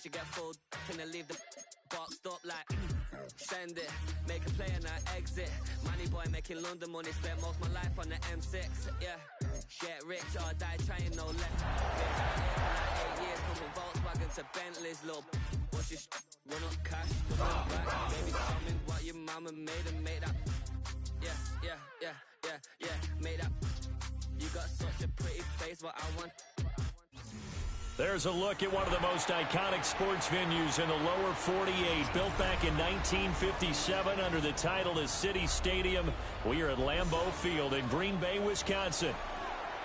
You get full and leave the boxed up like send it, make a play and I exit. Money boy making London money, spent most of my life on the M6. Yeah, get rich or die trying, no left. Been down here for like 8 years, come from Volkswagen to Bentley's, little what's your run up cash, run up back. Baby, tell me what your mama made and make that. Yeah, made that. You got such a pretty face, but I want. There's a look at one of the most iconic sports venues in the lower 48. Built back in 1957 under the title of City Stadium. We are at Lambeau Field in Green Bay, Wisconsin.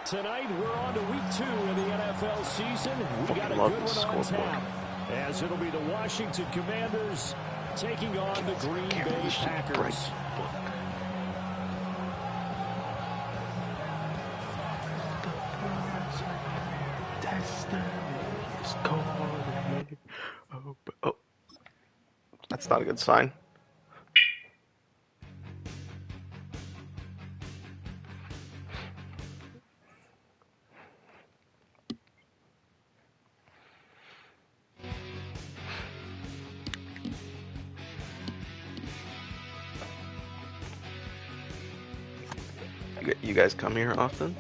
Tonight, we're on to week 2 of the NFL season. We got a good one on tap, as it'll be the Washington Commanders taking on the Green Bay Packers. Oh, that's not a good sign. You guys come here often?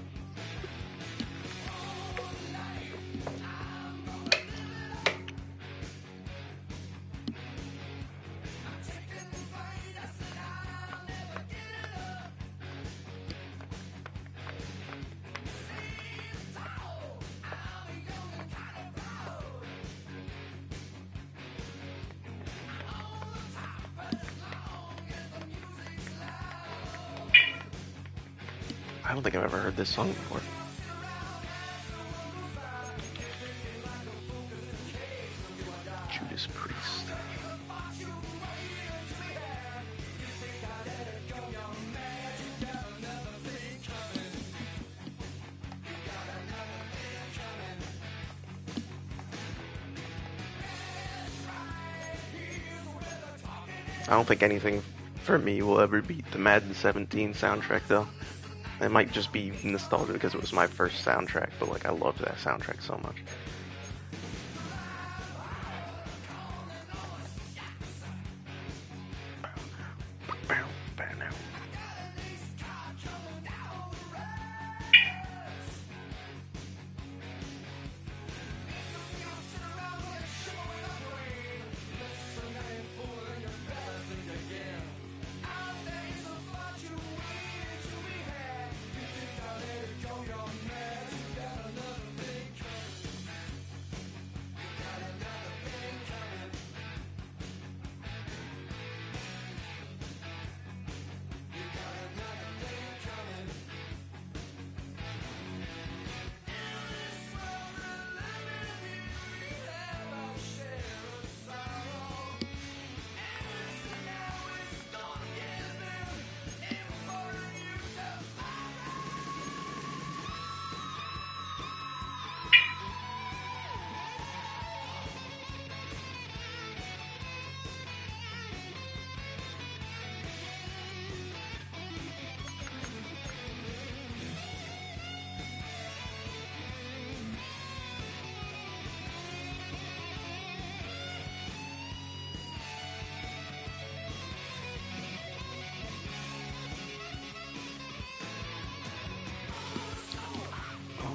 I don't think I've ever heard this song before. Judas Priest. I don't think anything for me will ever beat the Madden 17 soundtrack though. It might just be nostalgia because it was my first soundtrack, but like I loved that soundtrack so much.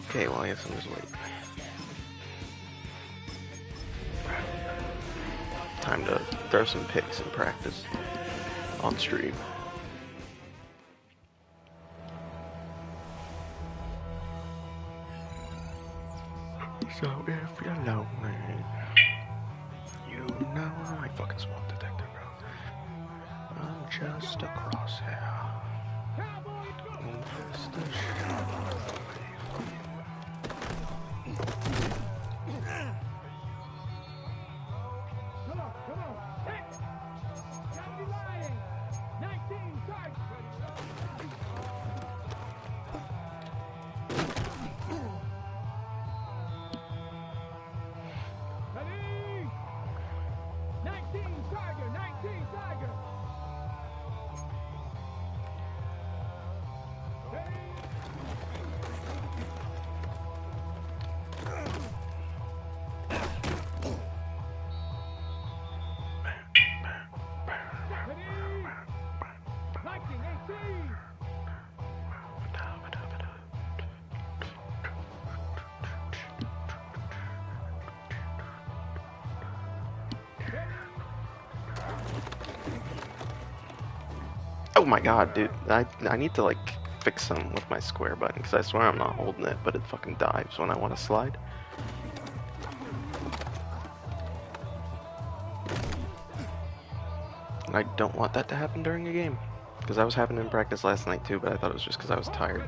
Okay, well I guess I'm just waiting. Time to throw some picks in practice on stream. So if you're lonely, you know I fucking smoke detector, bro. I'm just a crosshair. Just a shadow. my god, dude. I need to, like, fix some with my square button, because I swear I'm not holding it, but it fucking dives when I want to slide. And I don't want that to happen during a game. Because that was happening in practice last night too, but I thought it was just because I was tired.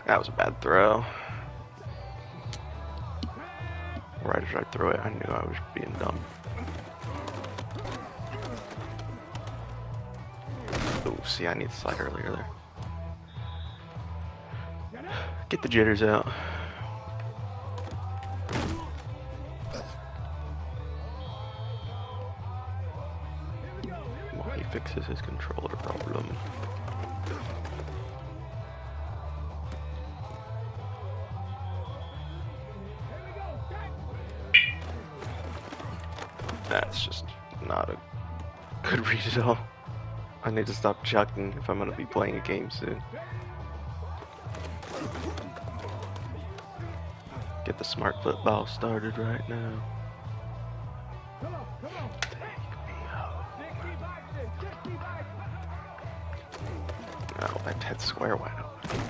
That was a bad throw. Right as I threw it, I knew I was being dumb. Oh, see, I need to slide earlier there. Get the jitters out. While he fixes his controller problem. That's just not a good read at all. I need to stop chucking if I'm gonna be playing a game soon. Get the smart football started right now. Take me home. Oh, that head square wide open.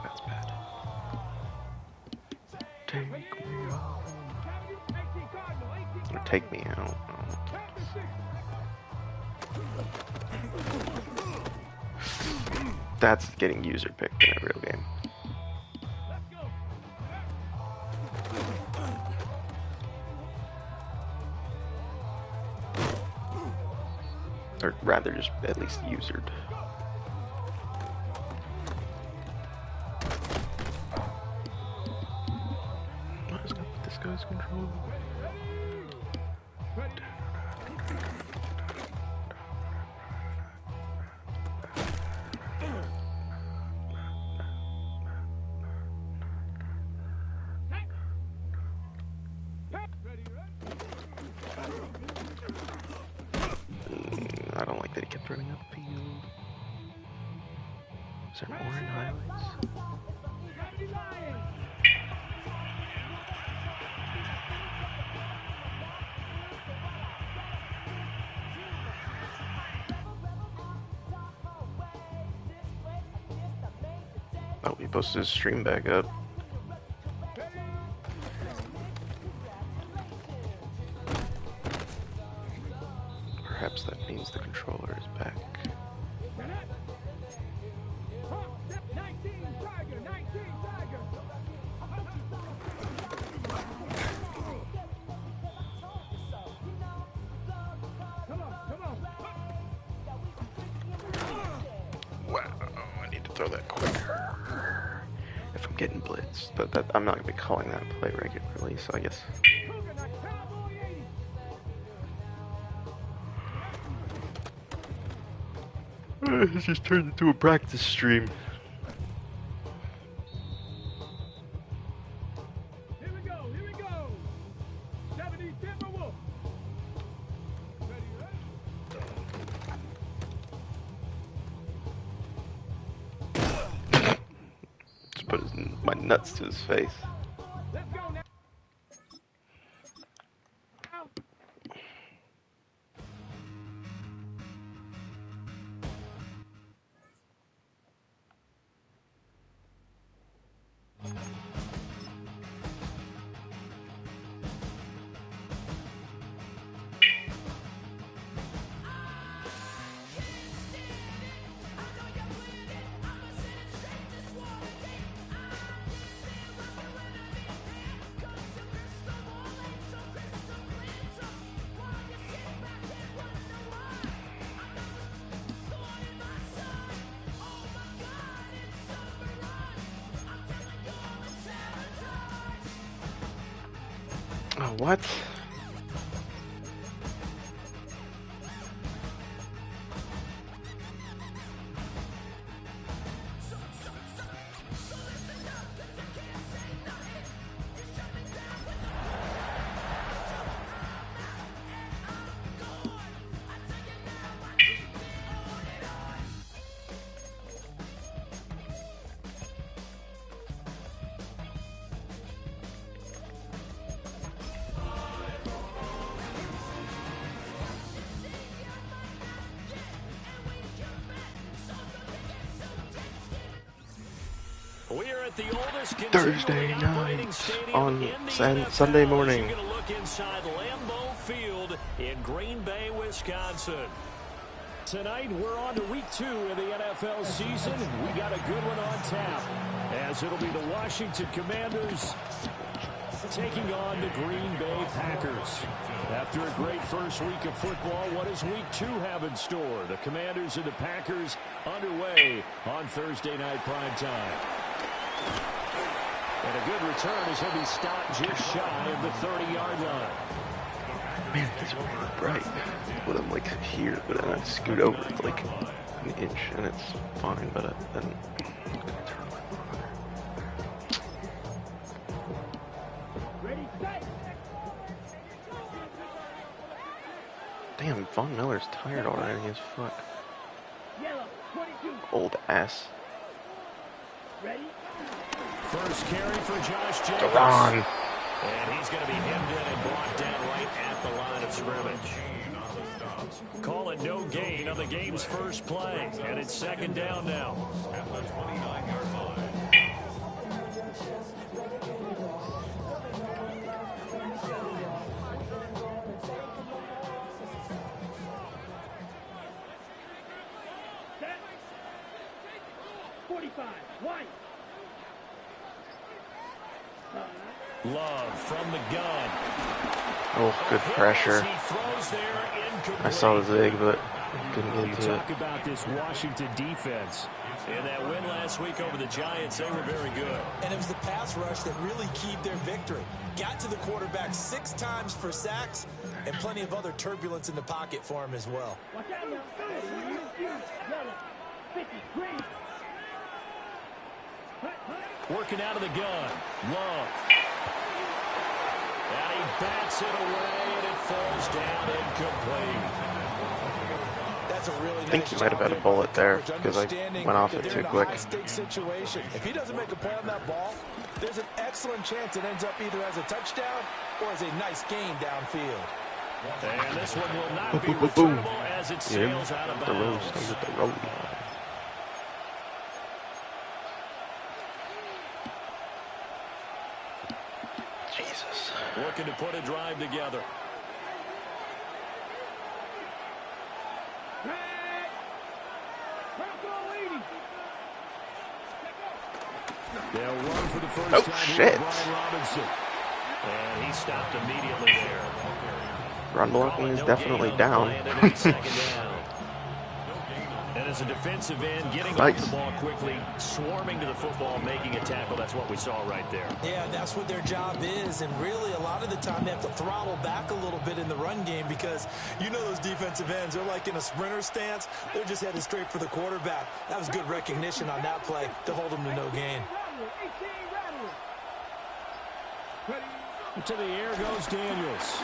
That's bad. Take me home. Or take me out. That's getting user picked in a real game. Or rather, just at least usered. What is up with this guy's control? I don't like that he kept running upfield. Is there more in highlights? Oh, he posted his stream back up. Perhaps that means the controller is back. Wow, I need to throw that quicker. If I'm getting blitzed, but I'm not going to be calling that a play regularly, so I guess. This just turned into a practice stream. Here we go, here we go. 70 Timberwolf. Ready, Just put my nuts to his face. Let's go now. Oh, what? With the oldest Thursday night on Sunday morning. You're going to look inside Lambeau Field in Green Bay, Wisconsin. Tonight, we're on to week 2 of the NFL season. We got a good one on tap, as it'll be the Washington Commanders taking on the Green Bay Packers. After a great first week of football, what does week 2 have in store? The Commanders and the Packers underway on Thursday night primetime. And a good return as he'll be stopped just shy of the 30-yard line. Man, it's really bright. But I'm like here, but then I scoot over like an inch and it's fine, but then I'm gonna turn my Damn, Von Miller's tired already as fuck. Old ass. First carry for Josh Jacobs. Go on. And he's going to be hemmed in and brought down right at the line of scrimmage. Call it no gain on the game's first play. And it's second down now. At the 29-yard line. Love from the gun. Oh, good pressure. I saw the zig, but couldn't get into it. Talk about this Washington defense. In that win last week over the Giants, they were very good. And it was the pass rush that really keyed their victory. Got to the quarterback 6 times for sacks, and plenty of other turbulence in the pocket for him as well. Working out of the gun. Love. And he bats it away, and it falls down incomplete. That's a really I think he might have had a bullet there because I went off it too quick. Situation. If he doesn't make a play on that ball, there's an excellent chance it ends up either as a touchdown or as a nice gain downfield. And this one will not be returnable as it sails out of bounds. The road. Jesus. Looking to put a drive together. They'll run for the first time shit. Brian Robinson. And he stopped immediately there. Run blocking is definitely down. And as a defensive end, getting Nice. off the ball quickly, swarming to the football, making a tackle, that's what we saw right there. Yeah, that's what their job is, and really a lot of the time they have to throttle back a little bit in the run game because you know those defensive ends, they're like in a sprinter stance. They're just headed straight for the quarterback. That was good recognition on that play to hold them to no gain. To the air goes Daniels.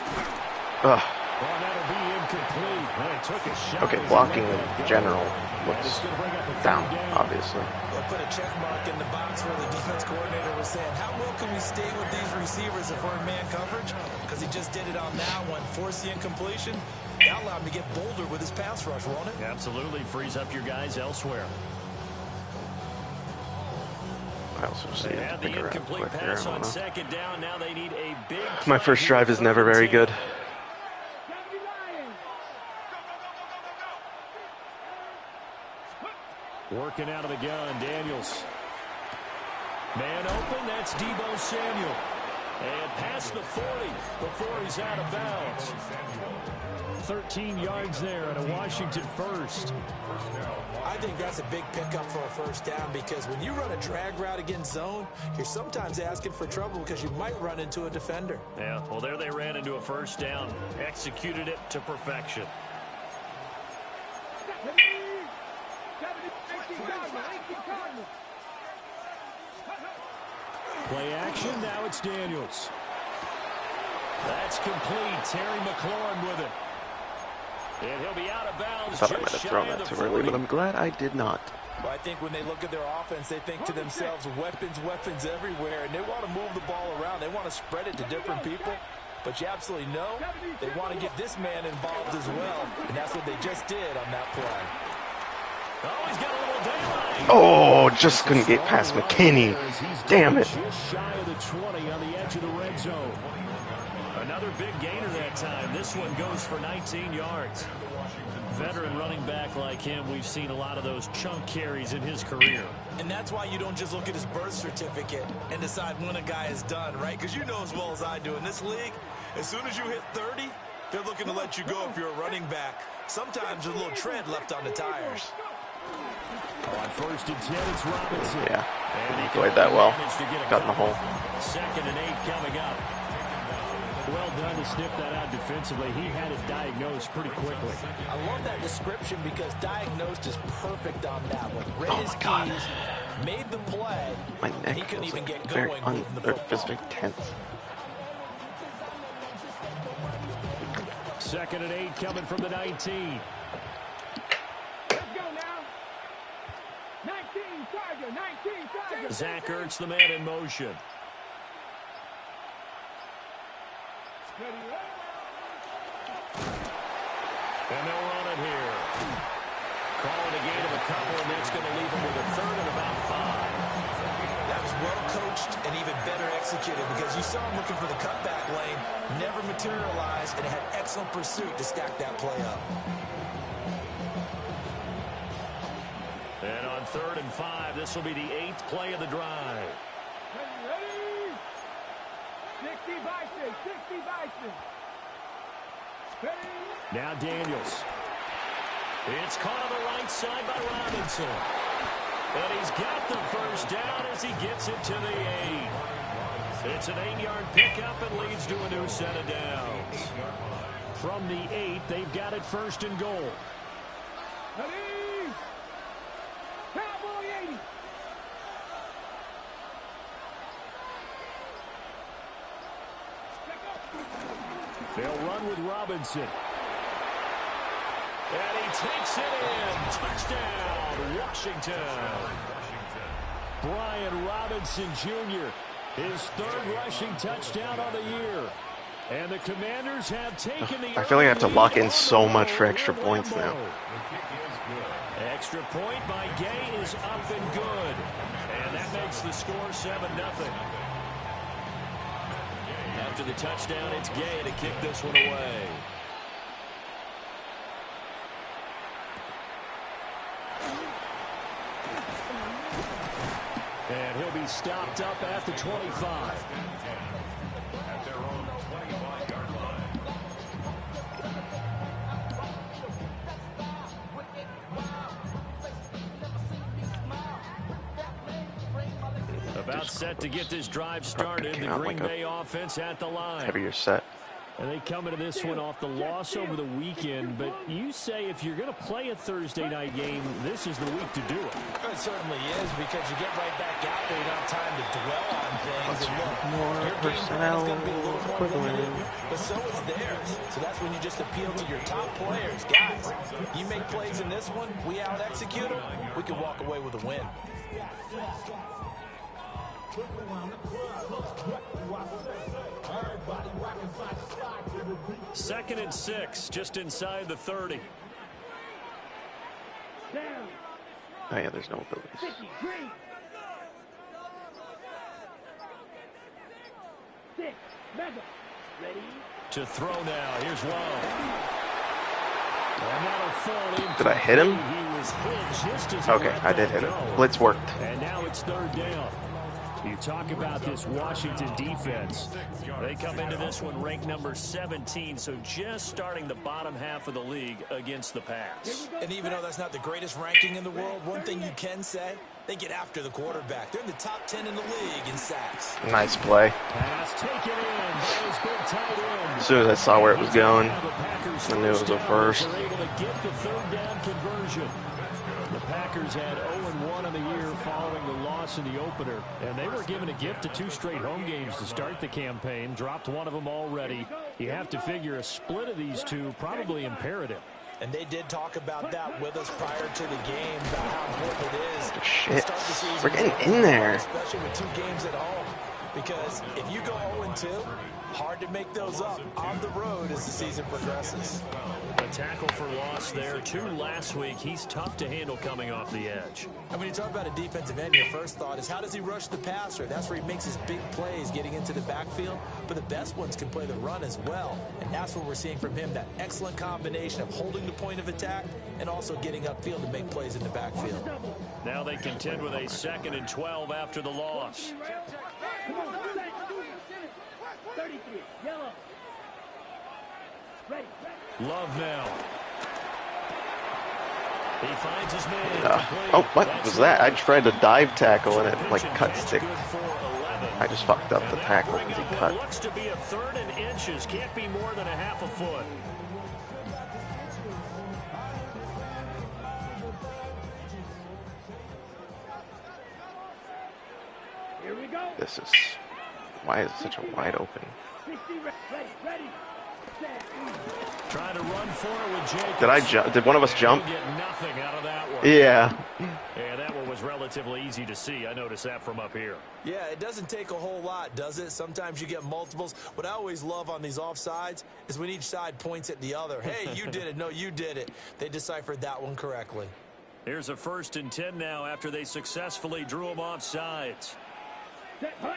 Ugh. Well, that'll be incomplete. Well, he took a shot. Okay, blocking in general looks down, obviously. They'll put a check mark in the box where the defense coordinator was saying, how well can we stay with these receivers if we're in man coverage? Because he just did it on that one. Force the incompletion. That allowed him to get bolder with his pass rush, won't it? Absolutely. Frees up your guys elsewhere. I also just need to pick around quick here. Pass on second down. Now they need a big. My first drive is never very good. Working out of the gun, Daniels. Man open, that's Deebo Samuel. And past the 40 before he's out of bounds. 13 yards there and a Washington first. I think that's a big pickup for a first down because when you run a drag route against zone, you're sometimes asking for trouble because you might run into a defender. Yeah, well, there they ran into a first down. Executed it to perfection. Play action, now it's Daniels. That's complete. Terry McLaurin with it. And he'll be out of bounds. I thought I might have thrown that too early, but I'm glad I did not. Well, I think when they look at their offense, they think to themselves, weapons everywhere, and they want to move the ball around. They want to spread it to different people. But you absolutely know they want to get this man involved as well, and that's what they just did on that play. Oh, he's got a little daylight. Oh, just couldn't get past McKinney. Damn it. Just shy of the 20 on the edge of the red zone. Another big gainer that time. This one goes for 19 yards. Veteran running back like him, we've seen a lot of those chunk carries in his career. And that's why you don't just look at his birth certificate and decide when a guy is done, right? Because you know as well as I do, in this league, as soon as you hit 30, they're looking to let you go if you're a running back. Sometimes there's a little tread left on the tires. On 1st and 10, it's Robinson. Yeah, he played that well. Got in the hole. 2nd and 8 coming up. Well done to sniff that out defensively. He had it diagnosed pretty quickly. I love that description because diagnosed is perfect on that one. Read his keys, made the play. My neck he couldn't even get very going moving the football. just very tense. 2nd and 8 coming from the 19. Let's go now. 19 Tiger, 19 Tiger. Zach Ertz, the man in motion. And they'll run it here. Calling a gain of a couple, and that's going to leave them with a 3rd and about 5. That was well coached and even better executed because you saw him looking for the cutback lane, never materialized, and had excellent pursuit to stack that play up. And on 3rd and 5, this will be the 8th play of the drive. Ready? 60 Bison, 60 Bison. Ready? Now Daniels. It's caught on the right side by Robinson. And he's got the first down as he gets it to the 8. It's an 8-yard pickup and leads to a new set of downs. From the 8, they've got it 1st and goal. Ready? Cowboy 80. They'll run with Robinson. And he takes it in. Touchdown, Washington. Brian Robinson Jr., his 3rd rushing touchdown on the year. And the Commanders have taken the I feel like I have to lock in so much for extra points now. Extra point by Gay is up and good. And that makes the score 7-0. After the touchdown, it's Gay to kick this one away. And he'll be stopped up at the 25. At their own 25-yard line. About set to get this drive started. The Green Bay offense at the line. Heavier set. And they come into this one off the loss over the weekend. But you say if you're going to play a Thursday night game, this is the week to do it. It certainly is because you get right back out there. You don't have time to dwell on things. And look, your game plan is going to be a little more limited, but so is theirs. So that's when you just appeal to your top players. Guys, you make plays in this one, we out-execute them, we can walk away with a win. 2nd and 6, just inside the 30. Oh yeah, there's no abilities. To throw now. Here's Love. And that'll fall in. Did I hit him? He was hit just as Okay, I did hit him. Blitz worked. And now it's 3rd down. You talk about this Washington defense. They come into this one ranked number 17, so just starting the bottom half of the league against the pass. And even though that's not the greatest ranking in the world, one thing you can say, they get after the quarterback. They're in the top 10 in the league in sacks. Nice play. Pass taken in. That was big tight end. As soon as I saw where it was going, I knew it was a first. They're able to get the 3rd down conversion. The Packers had 0-1 on the year following the loss in the opener, and they were given a gift of 2 straight home games to start the campaign. Dropped one of them already. You have to figure a split of these two probably imperative. And they did talk about that with us prior to the game, about how important it is. Shit, we're getting in there. Especially with 2 games at home. because if you go 0-2, hard to make those up on the road as the season progresses. A tackle for loss there. 2 last week. He's tough to handle coming off the edge. And when you talk about a defensive end, your first thought is, how does he rush the passer? That's where he makes his big plays, getting into the backfield. But the best ones can play the run as well. And that's what we're seeing from him, that excellent combination of holding the point of attack and also getting upfield to make plays in the backfield. Now they contend with a 2nd and 12 after the loss. 33, yellow. Ready. Love now. He finds his man. Oh, what was that? I tried to dive tackle and it like cut stick. I just fucked up the tackle because he cut. Looks to be a 3rd and inches. Can't be more than a half a foot. Here we go. This is, why is it such a wide open? 60, ready. Trying to run for it with Jacobs. Did I jump? Did one of us jump? Get nothing out of that one. Yeah. Yeah, that one was relatively easy to see. I noticed that from up here. Yeah, it doesn't take a whole lot, does it? Sometimes you get multiples. What I always love on these offsides is when each side points at the other. Hey, you did it. No, you did it. They deciphered that one correctly. Here's a 1st and 10 now after they successfully drew him off sides. Set, hut.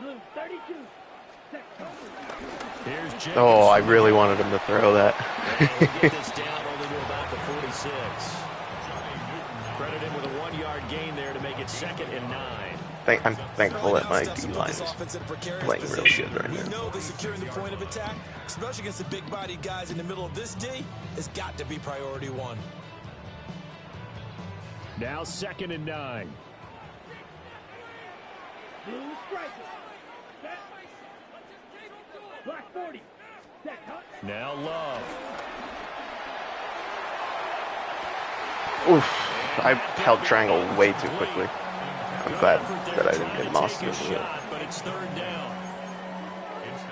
Blue, 32. Here's Jacobs. Oh, I really wanted him to throw that. Get this down only to about the 46. Credit him with a 1-yard gain there to make it 2nd and 9. I'm thankful that my D-line is playing really good right We now. know that securing the point of attack, especially against the big-bodied guys in the middle of this D, has got to be priority 1. Now 2nd and 9. Blue striker. Set. Black 40. Set, hut. Now Love. Oof, I held triangle way too quickly. I'm glad that I didn't get lost in the shot, but it's 3rd down.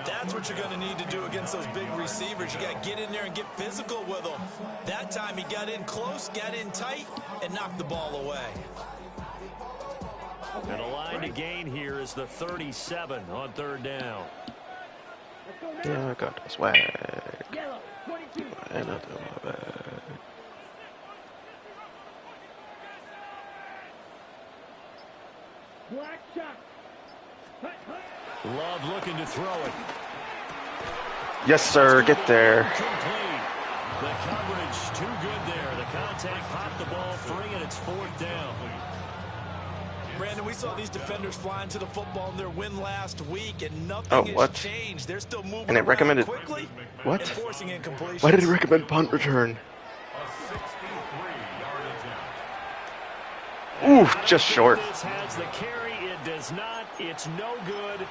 That's what you're going to need to do against those big receivers. You got to get in there and get physical with them. That time he got in close, got in tight, and knocked the ball away. And a line to gain here is the 37 on 3rd down. Yeah, I got swag. Yellow, 22. And I do my bag. Black shot. Hut, hut. Love looking to throw it. Yes, sir. Get there. Complete. The coverage too good there. The contact popped the ball free, and it's 4th down. Brandon, we saw these defenders flying to the football in their win last week, and nothing has changed. They're still moving And it recommended quickly what? and forcing incompletions. Why did it recommend punt return? Ooh, just short. This has the carry. It does not. It's no good.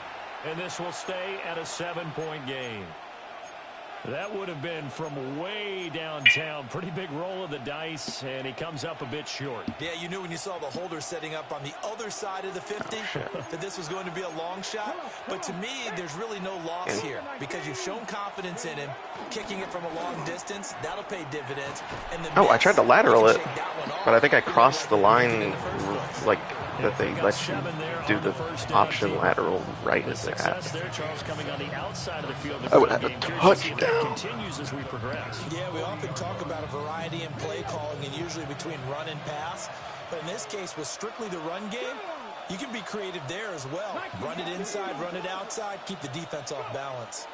And this will stay at a 7-point game. That would have been from way downtown. Pretty big roll of the dice, and he comes up a bit short. Yeah, you knew when you saw the holder setting up on the other side of the 50 that this was going to be a long shot. But to me, there's really no loss here because you've shown confidence in him. Kicking it from a long distance, that'll pay dividends. And the I tried to lateral it, but I think I crossed the line like that they let you do the option lateral right as they're at. Oh, a touchdown. Continues as we progress. Yeah, we often talk about a variety in play calling and usually between run and pass. But in this case, with strictly the run game, you can be creative there as well. Run it inside, run it outside, keep the defense off balance.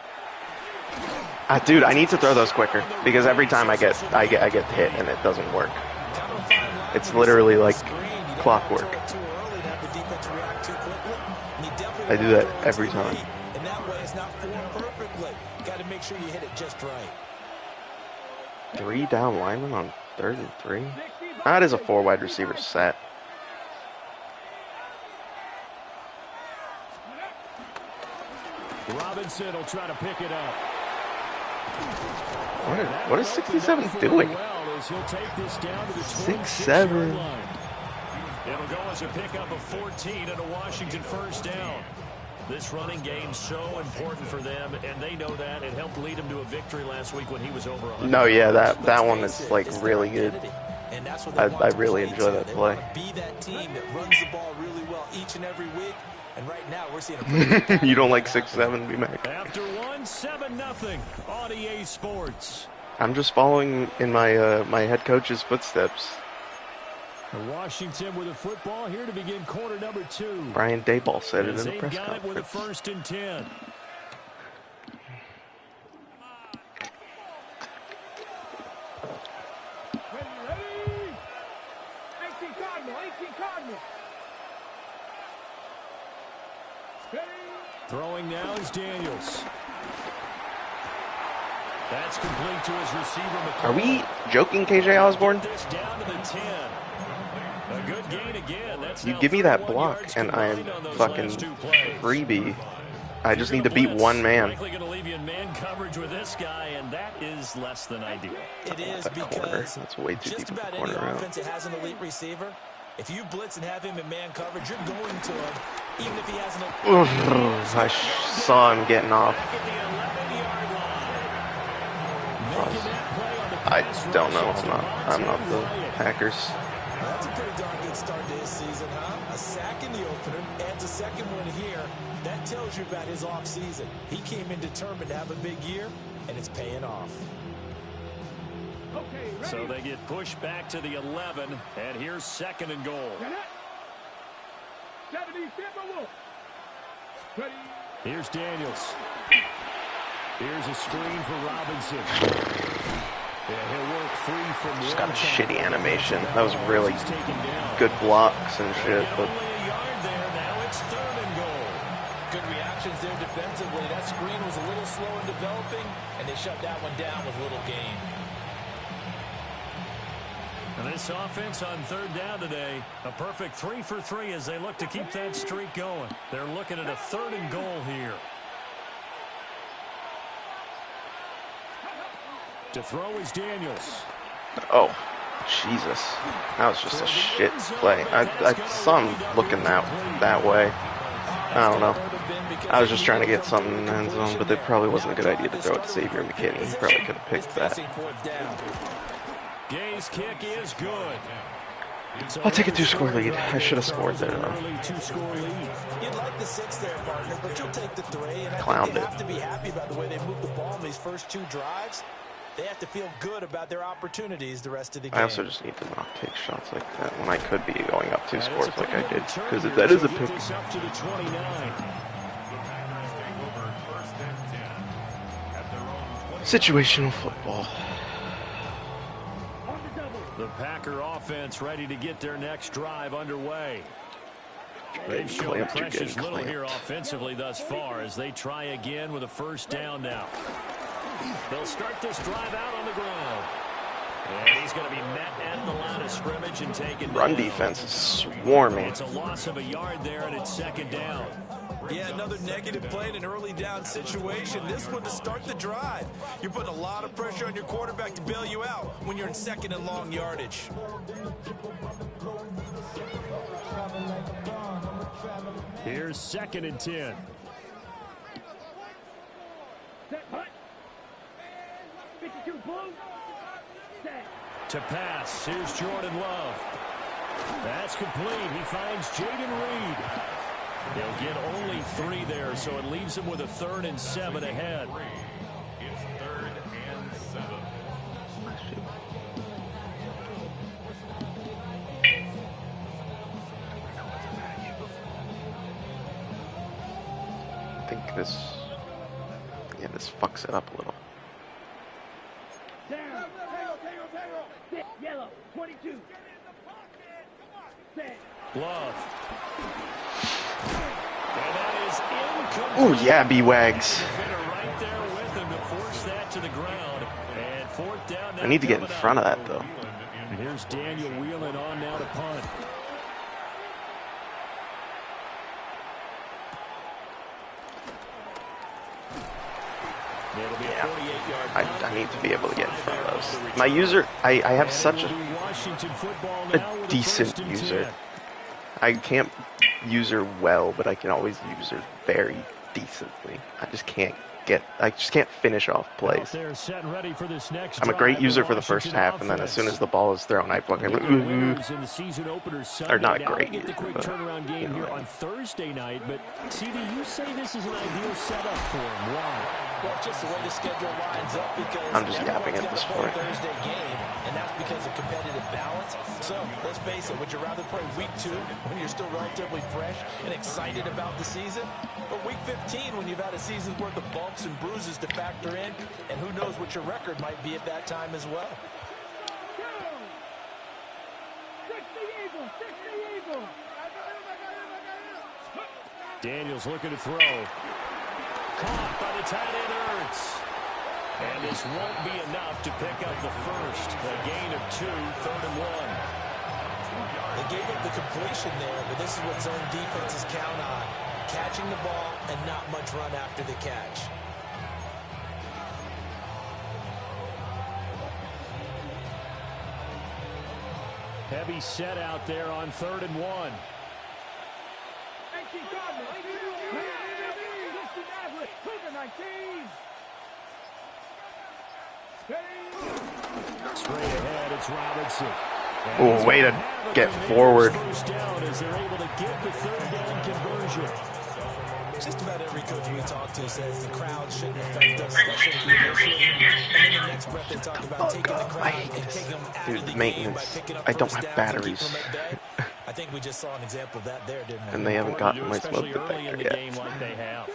Dude, I need to throw those quicker because every time I get hit and it doesn't work. It's literally like clockwork. I do that every time. And that way it's not formed perfectly. Got to make sure you hit it just right. 3 down linemen on 3rd and 3. That is a 4 wide receiver set. Robinson will try to pick it up. What is 67 doing? 6'7". It'll go as a pickup of 14 and a Washington 1st down. This running game so important for them, and they know that. It helped lead them to a victory last week when he was over 100. No, yeah, that one is like really good. I really enjoy that play. Be that team that runs the ball really well each and every week, And right now, we're seeing a You don't like 6'7", B-Mac? After one, 7-0 on EA Sports. I'm just following in my my head coach's footsteps. Washington with a football here to begin quarter number 2. Brian Daboll said it in the They've press got it with a conference. 1st and 10. Ready? 18 Cardinal, 18 Cardinal. Ready? Throwing now is Daniels. That's complete to his receiver. Are we joking, KJ Osborne? This down to the 10. A good gain again. That's You now give me that 31 block, yards and I am combined on those fucking last 2 plays. freebie. I just You're need to gonna beat blitz. one man. Likely going to leave you in man coverage with this guy, and that is less than ideal. It is That corner, because that's way too just deep of a about any corner route. offense that has an elite receiver, if you blitz and have him in man coverage, you're going to him, even if he has an Oof, I saw him getting off. Back at the 11-yard line. Making that play on the I pass don't know. rush is I'm not the Devontae Wyatt. Packers. That's a pretty darn good start to his season, huh? A sack in the opener, adds a second one here. That tells you about his offseason. He came in determined to have a big year, and it's paying off. Okay, ready? So they get pushed back to the 11, and here's 2nd and goal. Get it. 70 Timberwolves. Ready? Here's Daniels. Here's a screen for Robinson. Yeah, he'll work free from Just got a one shitty tackle. animation. That was really He's taken down. good blocks and shit, Get but only a yard there. Now it's 3rd and goal. Good reactions there defensively. That screen was a little slow in developing, and they shut that one down with little gain. And this offense on 3rd down today, a perfect 3 for 3 as they look to keep that streak going. They're looking at a 3rd and goal here. To throw is Daniels. oh, Jesus. That was just a shit play. I saw him looking that way. I don't know. I was just trying to get something in the end zone, but it probably wasn't a good idea to throw it to Xavier McKinney. He probably could have picked that. Gay's kick is good. I'll take a 2-score lead. I should have scored there, though. Early 2-score lead. You'd like the 6 there, partner, but you'll take the 3. And I Clowned think they it. have to be happy about the way they moved the ball in these first 2 drives. They have to feel good about their opportunities the rest of the game. I also just need to not take shots like that when I could be going up 2 scores like I did, because that is a pick. This up to the 29. Situational football. On the double. The Packer offense ready to get their next drive underway. They've shown Clamped, you're precious getting little here clamped. offensively thus far as they try again with a 1st down now. They'll start this drive out on the ground. And he's going to be met at the line of scrimmage and taken Run down. defense is swarming. It's a loss of a yard there, and it's 2nd down. Yeah, another negative play in an early down situation. This one to start the drive. You're putting a lot of pressure on your quarterback to bail you out when you're in 2nd and long yardage. Here's 2nd and 10. Set, hut. 52 Bulls. Set. To pass, here's Jordan Love. That's complete. He finds Jaden Reed. He'll get only 3 there, so it leaves him with a 3rd and 7 ahead. It's 3rd and 7. I think this fucks it up a little. Down. Tango. Sit. Yellow. 22. Set. Love. And that is incomplete. Oh yeah, B-Wags. Defender right there with him to force that to the ground. And 4th down now I need to get in coming up. front of that though. And here's Daniel Wheelan on now to punt. It'll be a 48-yard punt. I need to be able to get in front of those. My user, I have such Washington football a now with decent 1st and user. 10. I can't use her well, but I can always use her very decently. I just can't just can't finish off plays. They're set and ready for this next I'm a great drive. user for the first half, and then as soon as the ball is thrown, I fucking or not great. Get the quick turnaround game here on Thursday night, but CD, you say this is an ideal setup for him. Why? Well, just the way the schedule lines up because I'm just yapping at this point. Thursday game, and that's because of competitive balance. So let's face it, would you rather play week 2 when you're still relatively fresh and excited about the season, or week 15 when you've had a season's worth of bumps and bruises to factor in, and who knows what your record might be at that time as well? Daniels looking to throw. Caught by the tight end Ertz. And this won't be enough to pick up the first. A gain of 2, 3rd and 1. They gave up the completion there, but this is what zone defenses count on. Catching the ball and not much run after the catch. Heavy set out there on 3rd and 1. Straight ahead, it's Robinson. Oh, way to get forward. First down as they're able to get the 3rd down conversion. Just about every coach we talk to says the crowd shouldn't affect us. That shouldn't be an issue. And then the next breath they talk about taking the crowd and taking them out of the game by picking up I don't first have downs to batteries. keep them at bay. I think we just saw an example of that there, didn't we? And they haven't gotten my smoke Especially early in detector the yet. game like they have.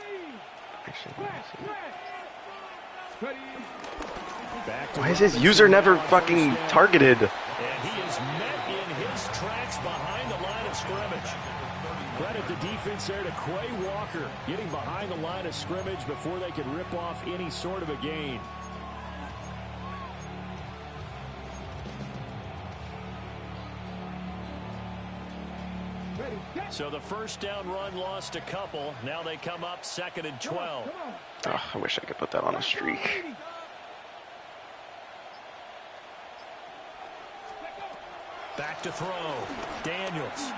Why is his user never fucking targeted? And he is met in his tracks behind the line of scrimmage. Credit the defense there to Quay Walker, getting behind the line of scrimmage before they could rip off any sort of a gain. So the first down run lost a couple. Now they come up 2nd and 12. Oh, I wish I could put that on a streak. Back to throw. Daniels.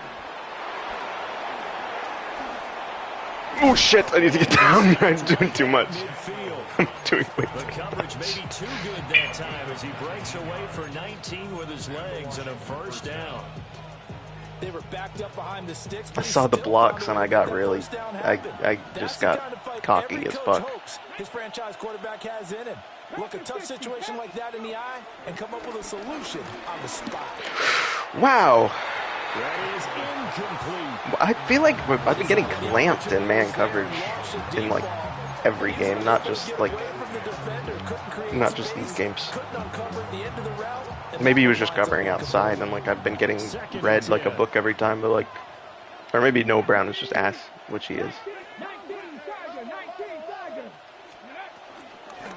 Oh shit, I need to get down. I'm doing too much. Midfield. I'm doing way The too coverage much. may be too good that time as he breaks away for 19 with his legs and a first down. They were backed up behind the sticks. I saw the blocks and I got really, I just got cocky as fuck. His franchise quarterback has in him. Look a tough situation like that in the eye and come up with a solution on the spot. Wow. That is incomplete. I feel like I've been getting clamped in man coverage in like every game, not just these games. Maybe he was just covering outside and like I've been getting read like a book every time, but like, or maybe Noah Brown is just ass, which he is.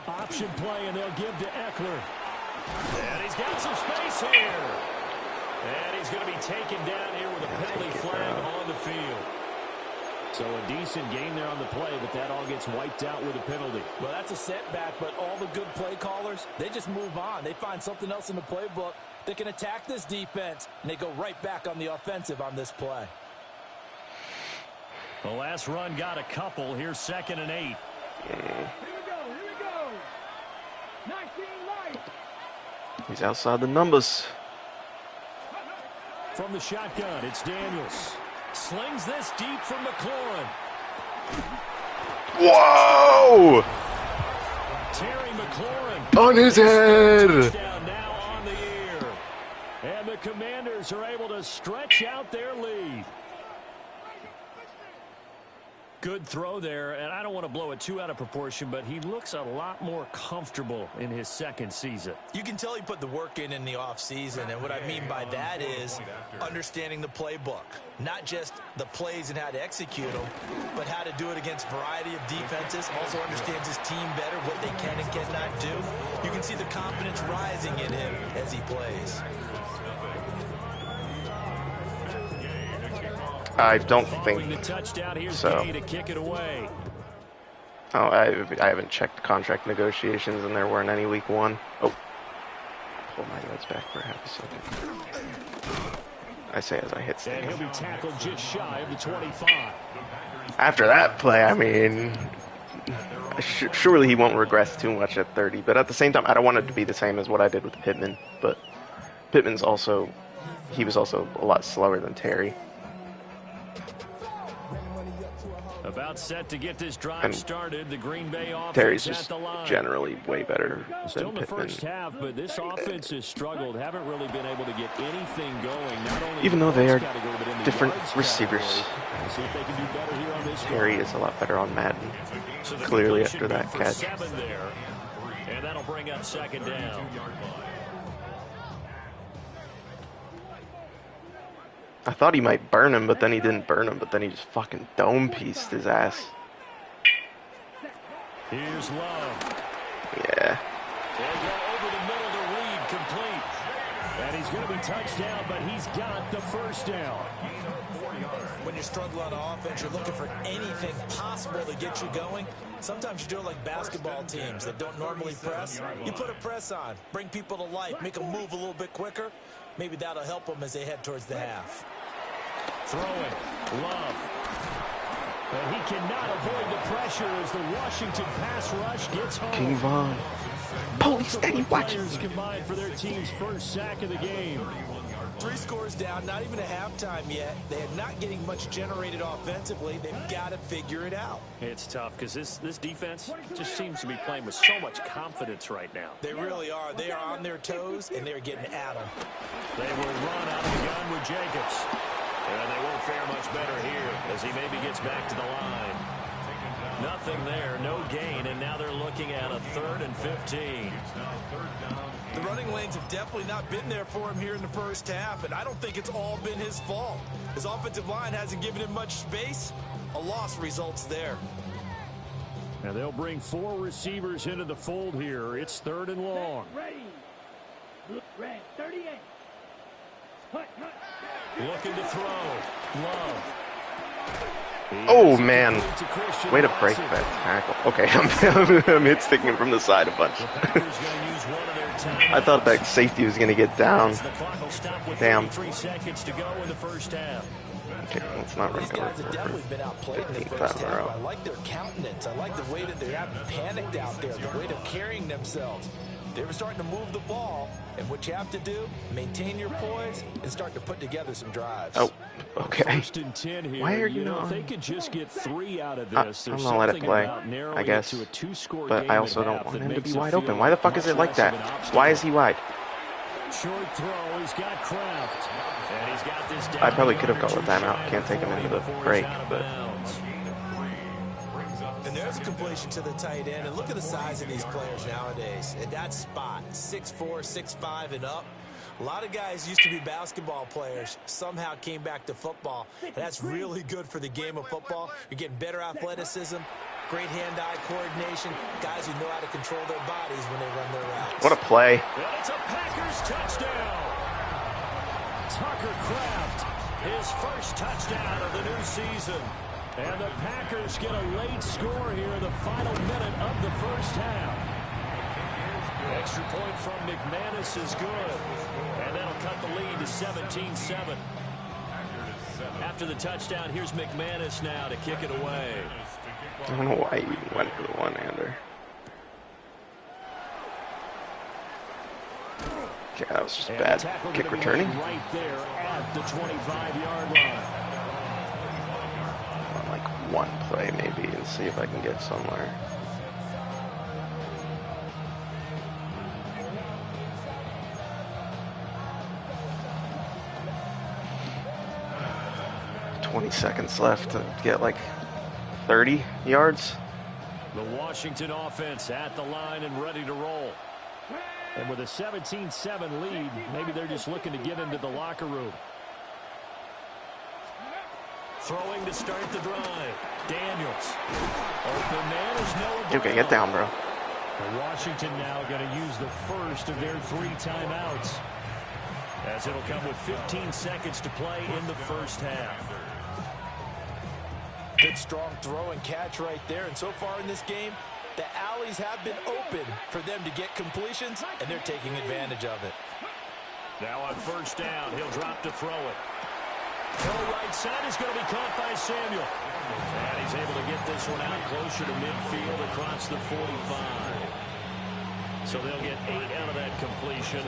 Option play, and they'll give to Eckler. And he's got some space here. And he's going to be taken down here with a penalty flag on the field. So a decent game there on the play, but that all gets wiped out with a penalty. Well, that's a setback, but all the good play callers, they just move on. They find something else in the playbook that can attack this defense, and they go right back on the offensive on this play. The last run got a couple. Here's 2nd and 8. Here we go. 19 light. He's outside the numbers. From the shotgun, it's Daniels. Slings this deep from McLaurin. Whoa! Terry McLaurin. On his head! Down now on the ear. And the Commanders are able to stretch out their lead. Good throw there, and I don't want to blow it too out of proportion, but he looks a lot more comfortable in his second season. You can tell he put the work in the offseason, and what I mean by that is understanding the playbook. Not just the plays and how to execute them, but how to do it against a variety of defenses. Also understands his team better, what they can and cannot do. You can see the confidence rising in him as he plays. I don't think the touchdown, here's so. Gay to kick it away. Oh, I haven't checked contract negotiations, and there weren't any week 1. Oh. Hold my notes back for half a second. I say as I hit And he'll stand. be tackled just shy of the 25. After that play, I mean, Surely he won't regress too much at 30, but at the same time, I don't want it to be the same as what I did with Pittman. But Pittman's also, he was also a lot slower than Terry. About set to get this drive started. The Green Bay offense Terry's at just the line. generally way better Still than in the Pittman. first half, but this offense has struggled. Haven't really been able to get anything going. Not only Even though they are category, but in the different yards receivers. category. See if they can do better here on this Terry drive. is a lot better on Madden. So the Clearly completion after that good for catch. 7 there. And that'll bring up second down. I thought he might burn him, but then he didn't burn him. But then he just fucking dome-pieced his ass. Here's Love. Yeah. They go over the middle to Reed, complete. And he's going to be touched down, but he's got the first down. When you struggle on offense, you're looking for anything possible to get you going. Sometimes you do it like basketball teams that don't normally press. You put a press on, bring people to life, make them move a little bit quicker. Maybe that'll help them as they head towards the half. Throwing, Love. But he cannot avoid the pressure as the Washington pass rush gets home. King Von. Police steady, watch it. Players combined for their team's first sack of the game. 3 scores down, not even a halftime yet. They are not getting much generated offensively. They've got to figure it out. It's tough because this defense just seems to be playing with so much confidence right now. They really are. They are on their toes, and they're getting at them. They will run out of the gun with Jacobs. And they won't fare much better here as he maybe gets back to the line. Nothing there, no gain, and now they're looking at a 3rd and 15. The running lanes have definitely not been there for him here in the first half, and I don't think it's all been his fault. His offensive line hasn't given him much space. A loss results there. And they'll bring 4 receivers into the fold here. It's 3rd and long. Ready. Red 38. Looking to throw. Love. Oh, man. Way to break that tackle. Okay, I'm hit sticking from the side a bunch. I thought that safety was going to get down. Damn. Okay, let's not run over These guys have definitely been outplayed in the first half. I like their countenance. I like the way that they're having panicked out there, the way they're carrying themselves. They were starting to move the ball, and what you have to do, maintain your poise and start to put together some drives. Oh, okay. 1st and 10 here. Why are you know, not? if they could just get 3 out of this, I'm there's gonna let it something play, about narrowing I guess. it to a 2-score But game I also at don't half want that him to makes be it wide feel open. Why the fuck is it like much less of an that? obstacle. Why is he wide? Short throw. He's got Kraft. And he's got this down. I probably could have called a timeout. Can't take him into the break, but And there's a completion to the tight end. And look at the size of these players nowadays. At that spot, 6'4", 6'5", and up. A lot of guys used to be basketball players, somehow came back to football. And that's really good for the game of football. You're getting better athleticism, great hand-eye coordination, guys who know how to control their bodies when they run their routes. what a play. And it's a Packers touchdown. Tucker Kraft, his first touchdown of the new season. And the Packers get a late score here in the final minute of the first half. Extra point from McManus is good. And that'll cut the lead to 17-7. After the touchdown, here's McManus now to kick it away. I don't know why he even went for the one-hander. Okay, that was just bad. Kick returning. Right there at the 25-yard line. On like one play maybe and see if I can get somewhere. Seconds left to get like 30 yards. The Washington offense at the line and ready to roll. And with a 17-7 lead, maybe they're just looking to get into the locker room. Throwing to start the drive. Daniels. Open man is no. Okay, get down, bro. And Washington now going to use the first of their 3 timeouts, as it'll come with 15 seconds to play in the first half. Good strong throw and catch right there. And so far in this game, the alleys have been open for them to get completions, and they're taking advantage of it. Now on first down, he'll drop to throw it. Throw right side is going to be caught by Samuel. And he's able to get this one out closer to midfield across the 45. So they'll get 8 out of that completion,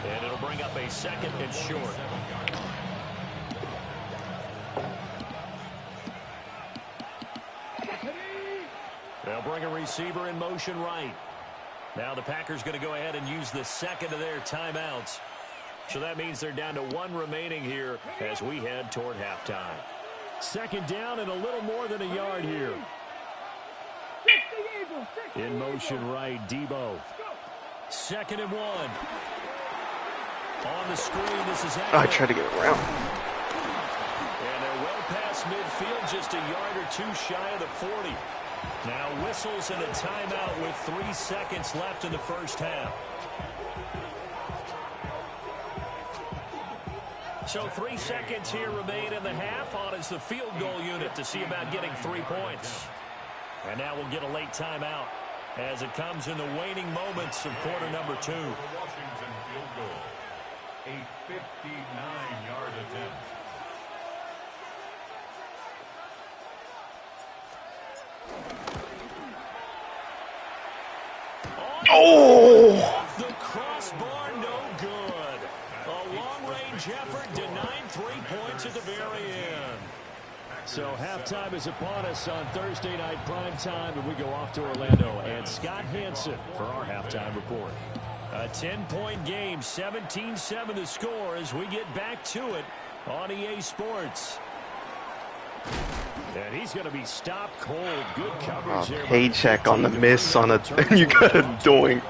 and it'll bring up a 2nd and short. They'll bring a receiver in motion right. Now the Packers going to go ahead and use the 2nd of their timeouts. So that means they're down to 1 remaining here as we head toward halftime. 2nd down and a little more than a yard here. In motion right, Debo. 2nd and 1. On the screen, this is I tried to get around. And they're well past midfield, just a yard or 2 shy of the 40. Now whistles and a timeout with 3 seconds left in the first half. So 3 seconds here remain in the half. On is the field goal unit to see about getting 3 points. And now we'll get a late timeout as it comes in the waning moments of quarter number 2. Washington field goal. A 59-yard attempt. Oh! The crossbar, no good. A long-range effort denying 3 points at the very end. So halftime is upon us on Thursday night primetime, and we go off to Orlando. And Scott Hansen for our halftime report. A 10-point game, 17-7 to score as we get back to it on EA Sports. And he's going to be stopped cold. Good coverage there. Paycheck on the miss on a, and you got a doink.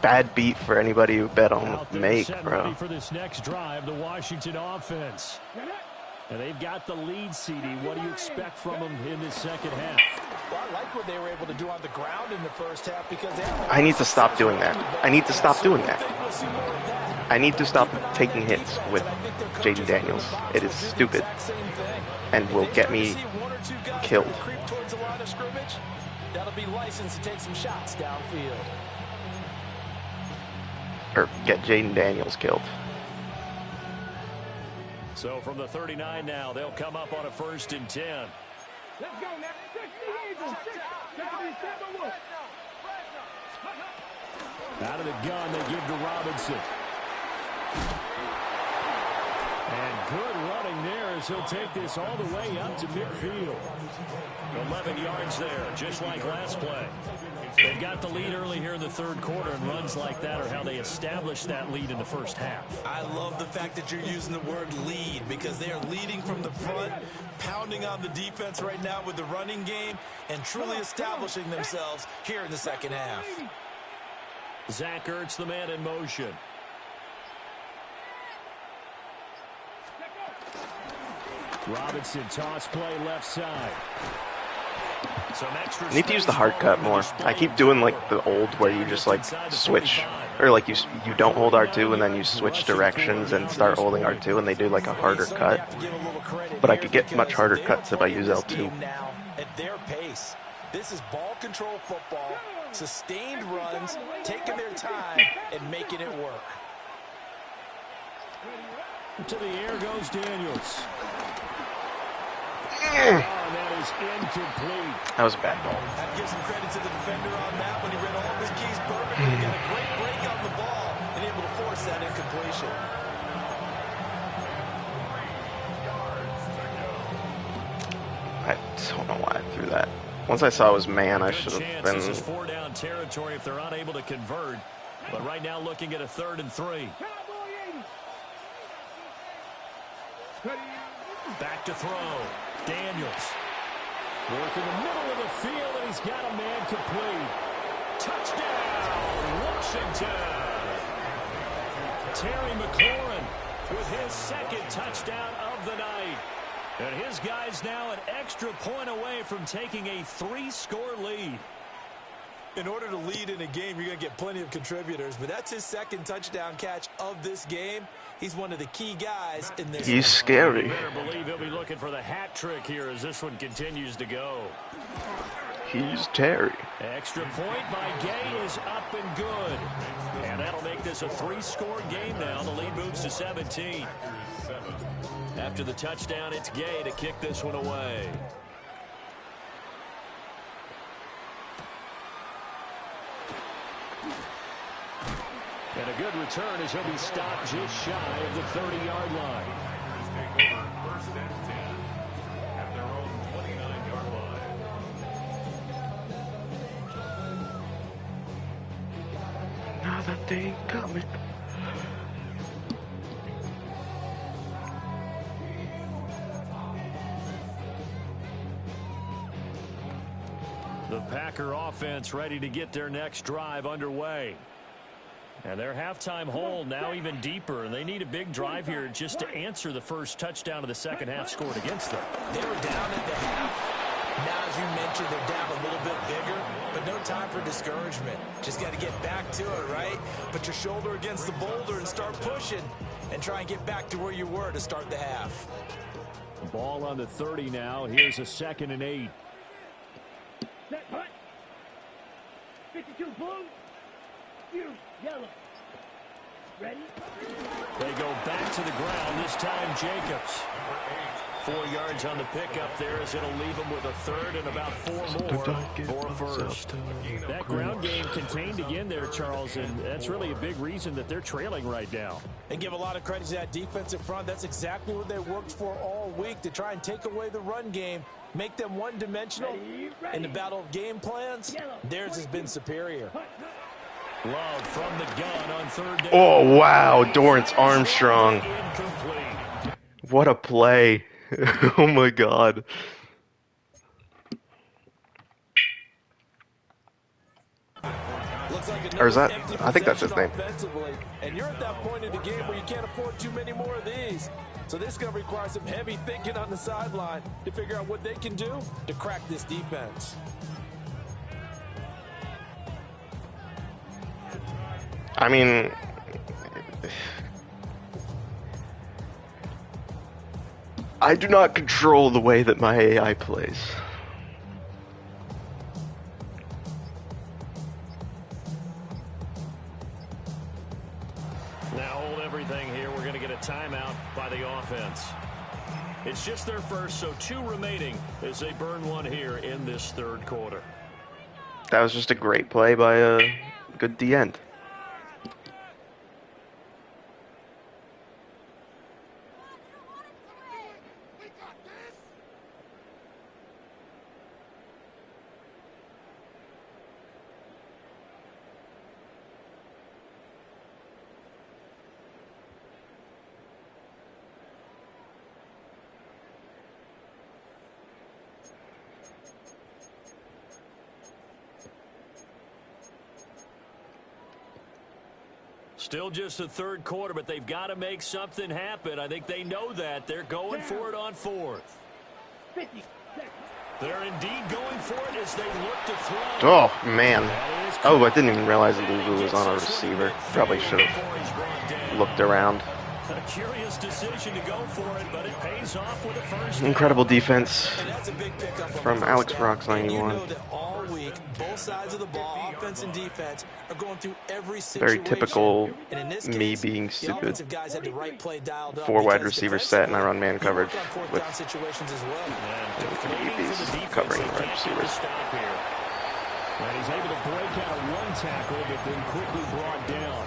Bad beat for anybody who bet on make, bro. For this next drive, the Washington offense. And they've got the lead, CD. What do you expect from them in this second half? Well, I like what they were able to do on the ground in the first half because they I need to stop doing that. I need to stop doing that. I need to stop taking hits with Jaden Daniels. It is stupid and will get me killed. That'll be licensed to take some shots downfield. Or get Jaden Daniels killed. So from the 39 now, they'll come up on a 1st and 10. Let's go now. Out of the gun, they give to Robinson. And good running there as he'll take this all the way up to midfield. 11 yards there, just like last play. They've got the lead early here in the 3rd quarter, and runs like that are how they established that lead in the first half. I love the fact that you're using the word lead because they are leading from the front, pounding on the defense right now with the running game, and truly establishing themselves here in the second half. Zach Ertz, the man in motion. Robinson, toss play left side. I need to use the hard cut more. I keep doing like the old where you just like switch, or like you don't hold R2 and then you switch directions and start holding R2 and they do like a harder cut. But I could get much harder cuts if I use L2. At their pace, this is ball control football, sustained runs, taking their time and making it work. To the air goes Daniels. And that is incomplete. That was a bad ball. I'd give some credit to the defender on that when he read all of his keys perfectly. He got a great break on the ball and able to force that incompletion. I don't know why I threw that. Once I saw it was man, I should have been. This is 4 down territory if they're unable to convert. But right now looking at a 3rd and 3. Back to throw. Daniels. Work in the middle of the field, and he's got a man complete. Touchdown, Washington. Terry McLaurin with his 2nd touchdown of the night. And his guys now an extra point away from taking a 3-score lead. In order to lead in a game, you're going to get plenty of contributors, but that's his 2nd touchdown catch of this game. He's one of the key guys in this. He's scary. You better believe he'll be looking for the hat trick here as this one continues to go. He's Terry. Extra point by Gay is up and good. And that'll make this a 3-score game now. The lead moves to 17. After the touchdown, it's Gay to kick this one away. And a good return as he'll be stopped just shy of the 30-yard line. First and 10 at their own 29-yard line. Another thing coming. The Packer offense ready to get their next drive underway. And their halftime hole now even deeper, and they need a big drive here just to answer the first touchdown of the second half scored against them. They were down at the half. Now, as you mentioned, they're down a little bit bigger, but no time for discouragement. Just got to get back to it, right? Put your shoulder against the boulder and start pushing and try and get back to where you were to start the half. Ball on the 30 now. Here's a 2nd and 8. Set punt. 52 blue. You yellow. Ready? They go back to the ground. This time Jacobs. 4 yards on the pickup there as it'll leave them with a 3rd and about 4 more for a first. That ground game contained again there, Charles, and that's really a big reason that they're trailing right now. And give a lot of credit to that defensive front. That's exactly what they worked for all week, to try and take away the run game, make them one-dimensional. In the battle of game plans, theirs has been superior. Love from the gun on 3rd down. Oh, wow. Dorrance Armstrong. Incomplete. What a play. Oh, my God. Looks like Or is that, empty I think that's his name. And you're at that point in the game where you can't afford too many more of these. So this is going to require some heavy thinking on the sideline to figure out what they can do to crack this defense. I mean, I do not control the way that my AI plays. Now hold everything here. We're going to get a timeout by the offense. It's just their first, so 2 remaining as they burn one here in this 3rd quarter. That was just a great play by a good D end. Still just the 3rd quarter, but they've got to make something happen. I think they know that. They're going for it on 4th. 50 seconds. They're indeed going for it as they look to throw. Oh, man. Oh, I didn't even realize Lulu was on a receiver. Probably should have looked around. A curious decision to go for it, but it pays off with a first down. Incredible defense And that's a big pickup from Alex Brock's 91. You know that all week, both sides of the ball, offense and defense, are going through every situation. Very typical and in this me case, being the stupid. offensive guys had the right play dialed up 4 wide because receivers set, and I run man defensively, coverage he worked on fourth with down situations as well. DBs covering the wide receivers. And he's able to break out one tackle, but then quickly brought down.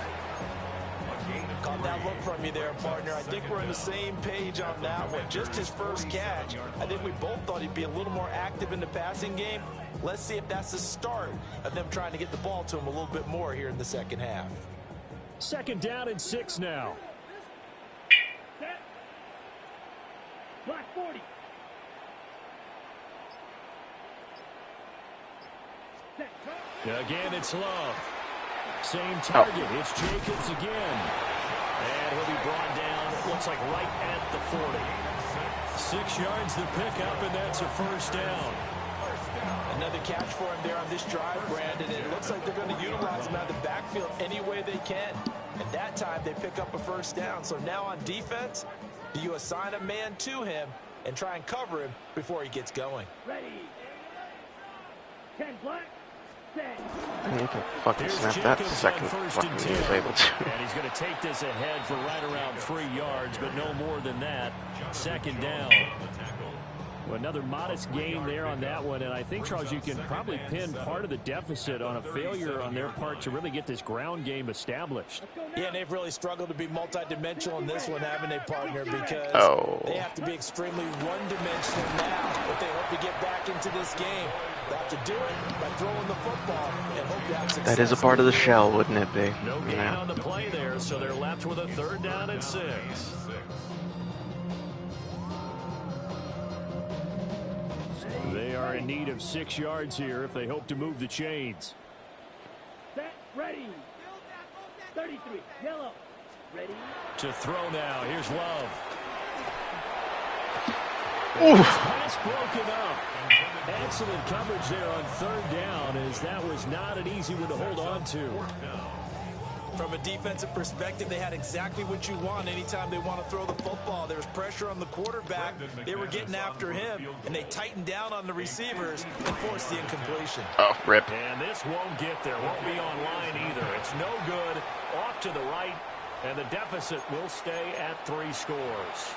Caught that look from you there, partner. I think we're on the same page on that one. Just his first catch. I think we both thought he'd be a little more active in the passing game. Let's see if that's the start of them trying to get the ball to him a little bit more here in the second half. 2nd down and 6 now. Set. Block 40. Set. Cut. Again, it's Love. Same target. It's Jacobs again. And he'll be brought down, looks like right at the 40. 6 yards the pickup, and that's a first down. Another catch for him there on this drive, Brandon. And it looks like they're going to utilize him out of the backfield any way they can. And that time, they pick up a first down. So now on defense, do you assign a man to him and try and cover him before he gets going? Ready. 10 black, set. And he can fucking snap that second fucking he was able to. And he's going to take this ahead for right around 3 yards, but no more than that. Second down. Well, another modest gain there on that one, and I think, Charles, you can probably pin part of the deficit on a failure on their part to really get this ground game established. Yeah, and they've really struggled to be multidimensional in this one, haven't they, partner? Because they have to be extremely one-dimensional now if they hope to get back into this game. They have to do it by throwing the football and hope to have success. That is a part of the shell, wouldn't it be? No gain on the play there, so they're left with a 3rd down and 6. They are in need of 6 yards here if they hope to move the chains. Set, ready. 33, yellow. Ready. To throw now. Here's Love. Pass broken up. Excellent coverage there on 3rd down, as that was not an easy one to hold on to. From a defensive perspective, they had exactly what you want anytime they want to throw the football. There was pressure on the quarterback. They were getting after him, and they tightened down on the receivers and forced the incompletion. Oh, rip. And this won't get there. Won't be online either. It's no good. Off to the right, and the deficit will stay at 3 scores.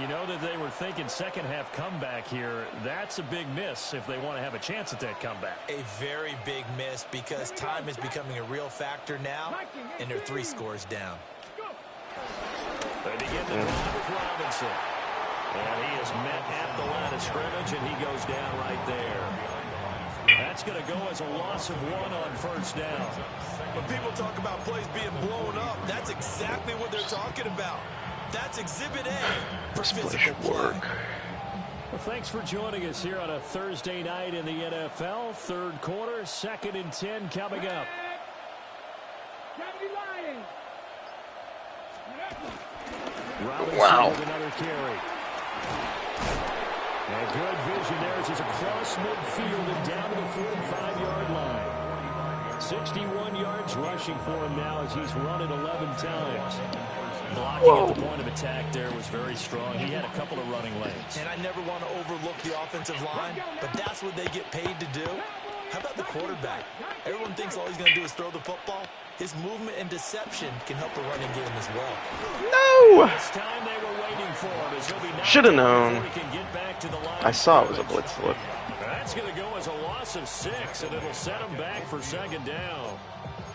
You know that they were thinking second half comeback here. That's a big miss if they want to have a chance at that comeback. A very big miss because time is becoming a real factor now, and they're 3 scores down. They begin the drive with Robinson. And he is met at the line of scrimmage, and he goes down right there. That's going to go as a loss of 1 on 1st down. When people talk about plays being blown up, that's exactly what they're talking about. That's Exhibit A for physical play. Well, thanks for joining us here on a Thursday night in the NFL. 3rd quarter, 2nd and 10 coming up. Robinson with another carry. And good vision there as he's across midfield and down to the 45-yard line. 61 yards rushing for him now as he's run it 11 times. Blocking at the point of attack there was very strong. He had a couple of running lanes. And I never want to overlook the offensive line, but that's what they get paid to do. How about the quarterback? Everyone thinks all he's going to do is throw the football. His movement and deception can help the running game as well. No! This time they were waiting for him. Should have known. Get back to the line. I saw it was a blitz look. That's going to go as a loss of 6, and it'll set him back for 2nd down.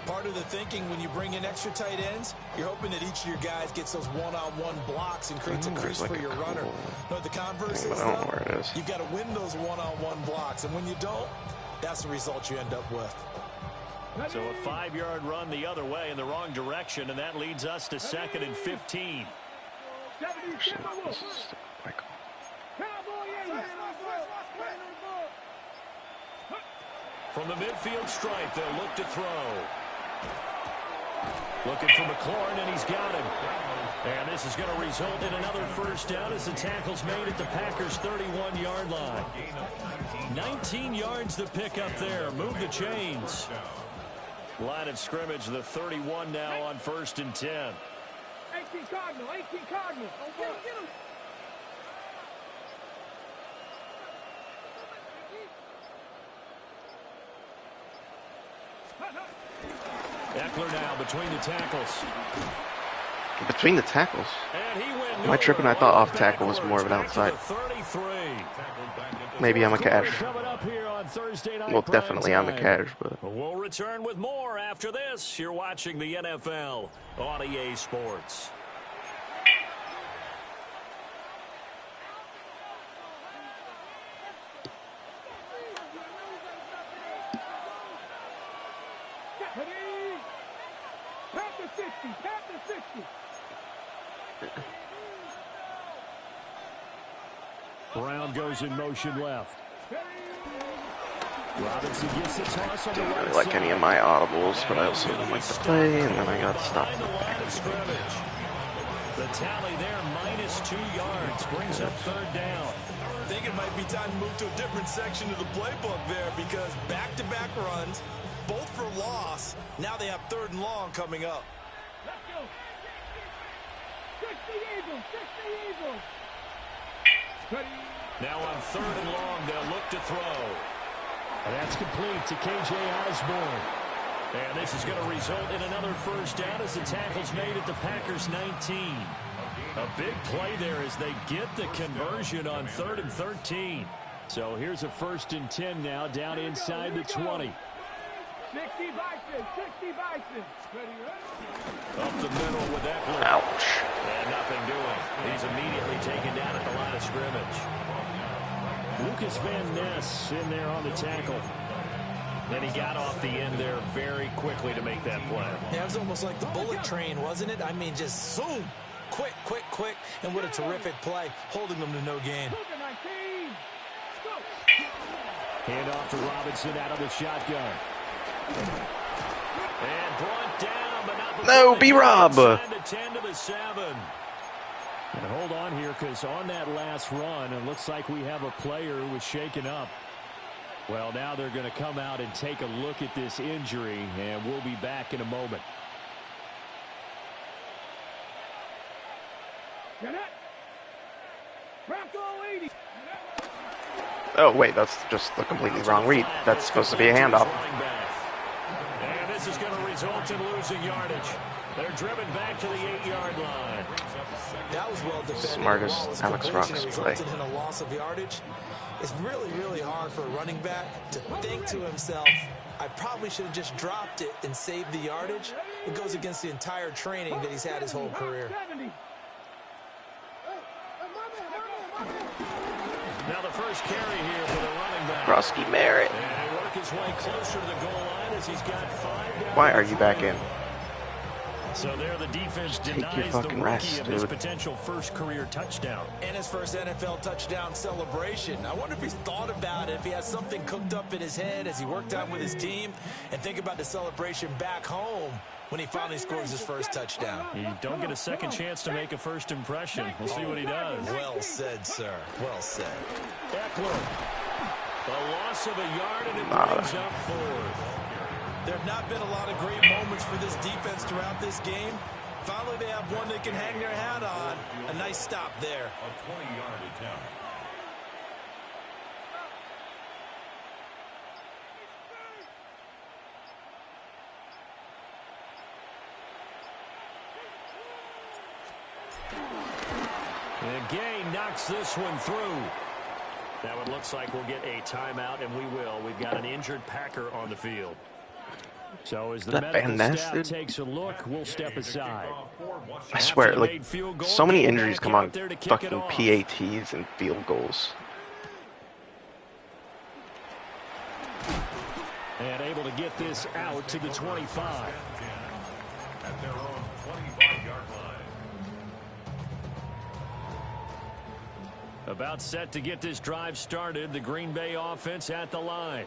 Part of the thinking when you bring in extra tight ends, you're hoping that each of your guys gets those one-on-one blocks and creates a crease for your runner. No, the converse is, I don't know where it is. You've got to win those one-on-one blocks, and when you don't, that's the result you end up with. So a 5-yard run the other way in the wrong direction, and that leads us to 2nd and 15. From the midfield stripe, they'll look to throw. Looking for McLaurin, and he's got him. And this is going to result in another 1st down as the tackle's made at the Packers' 31-yard line. 19 yards to pick up there. Move the chains. Line of scrimmage, the 31 now on 1st and 10. 18 Cardinal, 18 Cardinal. Get him. Eckler now between the tackles. Between the tackles? Am I tripping? I thought off tackle was more of an outside. Maybe I'm a cash. Well, definitely I'm a cash, but... We'll return with more after this. You're watching the NFL on EA Sports. Brown goes in motion left. Robinson gets the toss on the right really like any of my audibles, but I also don't like to play, and then I got stopped in the back. The tally there, -2 yards, brings up 3rd down. I think it might be time to move to a different section of the playbook there because back-to-back runs, both for loss. Now they have 3rd and long coming up. Let's go. 60 Eagles, 60 Eagles. Now on 3rd and long, they'll look to throw. And that's complete to K.J. Osborne. And this is going to result in another first down as the tackle's made at the Packers' 19. A big play there as they get the conversion on 3rd and 13. So here's a 1st and 10 now down inside the 20. 60 Bison, 60 Bison. Up the middle with that blitz. Ouch. And nothing doing. He's immediately taken down at the line of scrimmage. Lucas Van Ness in there on the tackle. Then he got off the end there very quickly to make that play. Yeah, it was almost like the bullet train, wasn't it? I mean, just zoom. Quick, quick, quick. And what a terrific play, holding them to no gain. Hand off to Robinson out of the shotgun. And brought down, but not no, B-Rob. The 10 to the 7. And hold on here, because on that last run, it looks like we have a player who was shaken up. Well, now they're going to come out and take a look at this injury, and we'll be back in a moment. Oh, wait, that's just the completely wrong read. That's supposed to be a handoff. And this is going to result in losing yardage. They're driven back to the 8-yard line. That was well defended. Smartest Alex Rock's play. In a loss of yardage. It's really, really hard for a running back to think to himself, I probably should have just dropped it and saved the yardage. It goes against the entire training that he's had his whole career. Now the first carry here for the running back. Brusky Merritt. And he work his way closer to the goal line as he's got 5 down. Why are you back in? So there the defense denies the rookie of his potential first career touchdown. And his first NFL touchdown celebration. I wonder if he's thought about it, if he has something cooked up in his head as he worked out with his team, and think about the celebration back home when he finally scores his first touchdown. You don't get a second chance to make a first impression. We'll see what he does. Well said, sir. Well said. Eckler. The loss of a yard, and it brings up 4th. There have not been a lot of great moments for this defense throughout this game. Finally, they have one they can hang their hat on. A nice stop there. A 20-yard attempt. And Gay knocks this one through. Now it looks like we'll get a timeout, and we will. We've got an injured Packer on the field. So as the medical staff takes a look, we'll step aside. I swear, like, so many injuries come on fucking PATs and field goals. And able to get this out to the 25. At their own 25-yard line. About set to get this drive started, the Green Bay offense at the line.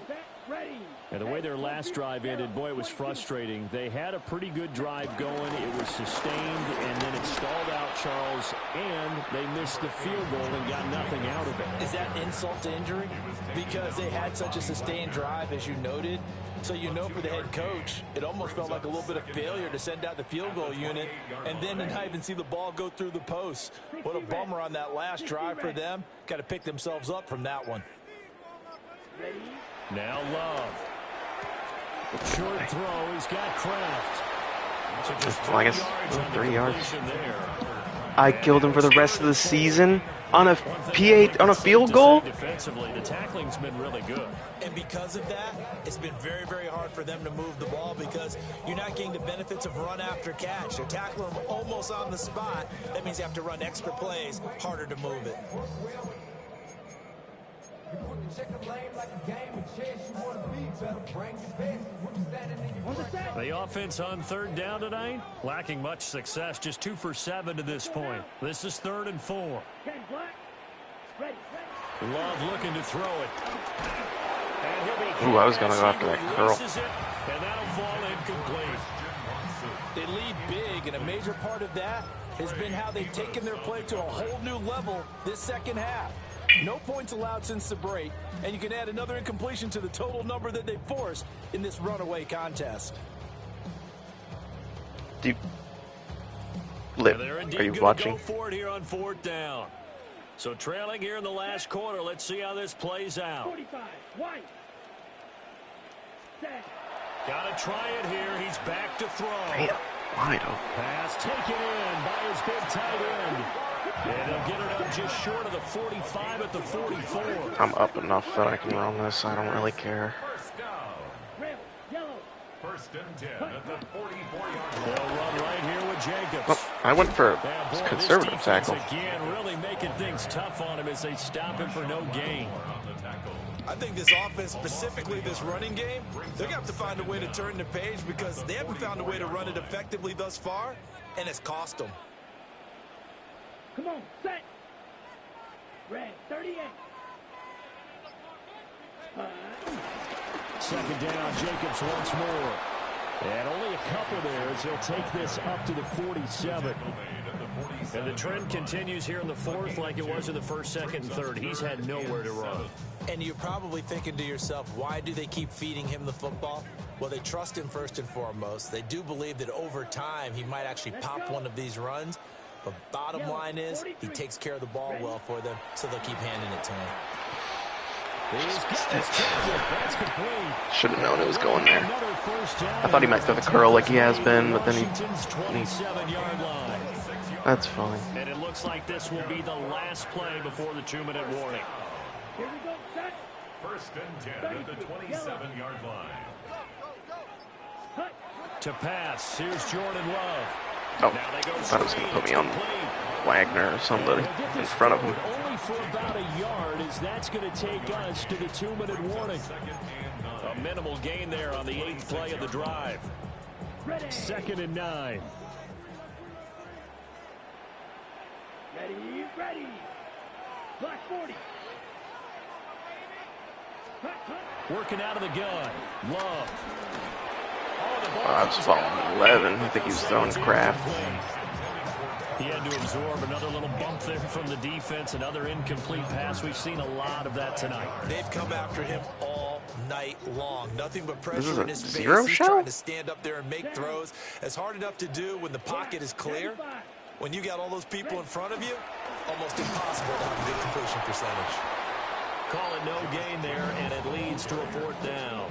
And the way their last drive ended, boy, it was frustrating. They had a pretty good drive going. It was sustained, and then it stalled out, Charles, and they missed the field goal and got nothing out of it. Is that insult to injury? Because they had such a sustained drive, as you noted. So you know for the head coach, it almost felt like a little bit of failure to send out the field goal unit and then to not even see the ball go through the post. What a bummer on that last drive for them. Got to pick themselves up from that one. Now Love. Short throw. He's got Kraft. So just 3 yards. I killed him for the rest of the season on a field goal. Defensively, the tackling's been really good. And because of that, it's been very, very hard for them to move the ball because you're not getting the benefits of run after catch. They're tackling them almost on the spot. That means you have to run extra plays, harder to move it. The offense on 3rd down tonight, lacking much success, just 2 for 7 to this point. This is 3rd and 4. Love looking to throw it. And he'll be Ooh, I was going to go after that curl. And that'll fall incomplete. They lead big, and a major part of that has been how they've taken their play to a whole new level this second half. No points allowed since the break, and you can add another incompletion to the total number that they forced in this runaway contest. Liv, are you watching? Go for it here on 4th down. So trailing here in the last quarter. Let's see how this plays out. Gotta try it here. He's back to throw. Damn, wide open. Pass taken in by his big tight end. And he'll get it up just short of the 45 at the 44. I'm up enough that I can run this. I don't really care. First down. First and 10 at the 44-yard line. They'll run right here with Jacobs. Oh, I went for a And boy, conservative this defense tackle. again, really making things tough on him as they stop him for no gain. On the tackle. I think this offense, specifically this running game, they're going to have to find a way to turn the page because they haven't found a way to run it effectively thus far, and it's cost them. Come on, set. Red, 38. Second down, Jacobs once more. And only a couple there as he'll take this up to the 47. And the trend continues here in the fourth like it was in the first, second, and third. He's had nowhere to run. And you're probably thinking to yourself, why do they keep feeding him the football? Well, they trust him first and foremost. They do believe that over time he might actually pop one of these runs. But bottom line is he takes care of the ball well for them, so they'll keep handing it to him. That's complete. Should have known it was going there. Another first down. I thought he might throw the curl like he has been, but then Washington's 27-yard line. that's fine. And it looks like this will be the last play before the 2-minute warning. Here we go, set. First and 10 at the 27-yard line. To pass, here's Jordan Love. Oh, I thought it was going to put me on Wagner or somebody in front of him. Only for about a yard, as that's going to take us to the 2-minute warning. A minimal gain there on the 8th play of the drive. Second and 9. Ready. Black 40. Working out of the gun. Love. I was following 11. I think he was throwing crap. He had to absorb another little bump there from the defense, another incomplete pass. We've seen a lot of that tonight. They've come after him all night long. Nothing but This is pressure a in his face. zero He's show? trying to stand up there and make throws. It's hard enough to do when the pocket is clear. When you got all those people in front of you, almost impossible to have a good completion percentage. Call it no gain there, and it leads to a 4th down.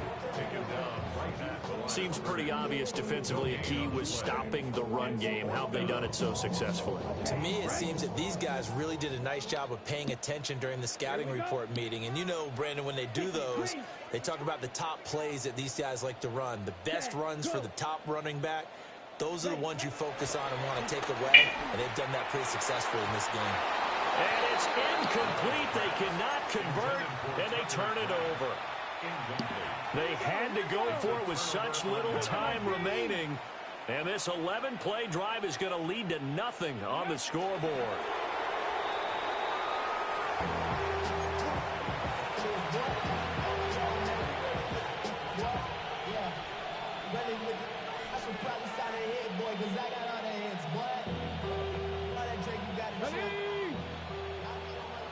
Seems pretty obvious defensively. A key was stopping the run game. How have they done it so successfully? To me, it seems that these guys really did a nice job of paying attention during the scouting report meeting. And you know, Brandon, when they do those, they talk about the top plays that these guys like to run. The best runs for the top running back, those are the ones you focus on and want to take away. And they've done that pretty successfully in this game. And it's incomplete. They cannot convert, and they turn it over. They had to go for it with such little time remaining. And this 11-play drive is going to lead to nothing on the scoreboard.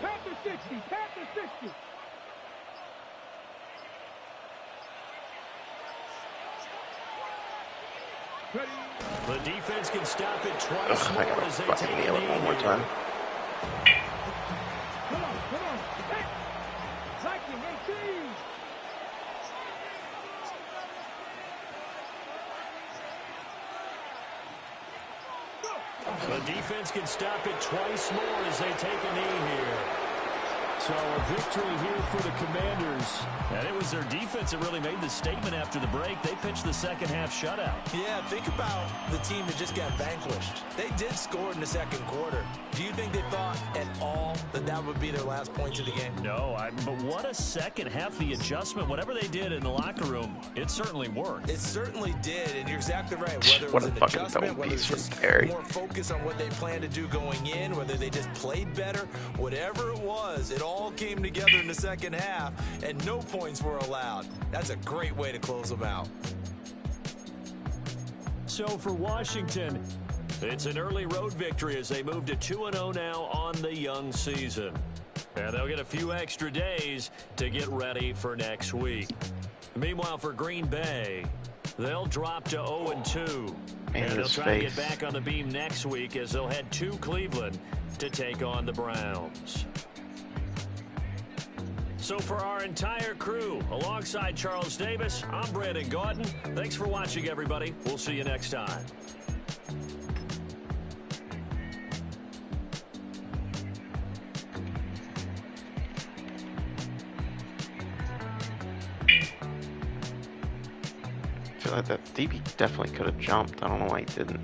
Tap the 60. Tap the 60. The defense can stop it twice Ugh, more I gotta as they fucking take nail a it one knee more here. time. Come on. Hey. Liking 18. The defense can stop it twice more as they take a knee here. So a victory here for the Commanders. And it was their defense that really made the statement after the break. They pitched the second half shutout. Yeah, think about the team that just got vanquished. They did score in the second quarter. Do you think they thought at all that that would be their last points of the game? No, but what a second half. The adjustment, whatever they did in the locker room, it certainly worked. It certainly did, and you're exactly right. Whether it What was a an fucking adjustment, double whether it's piece just from Terry. more focus on what they planned to do going in, whether they just played better, whatever it was, it all came together in the second half, and no points were allowed. That's a great way to close them out. So for Washington, it's an early road victory as they move to 2-0 now on the young season. And they'll get a few extra days to get ready for next week. Meanwhile, for Green Bay, they'll drop to 0-2. Man, And they'll his try to get face. back on the beam next week as they'll head to Cleveland to take on the Browns. So for our entire crew, alongside Charles Davis, I'm Brandon Gaudin. Thanks for watching, everybody. We'll see you next time. I feel like that DB definitely could have jumped. I don't know why he didn't.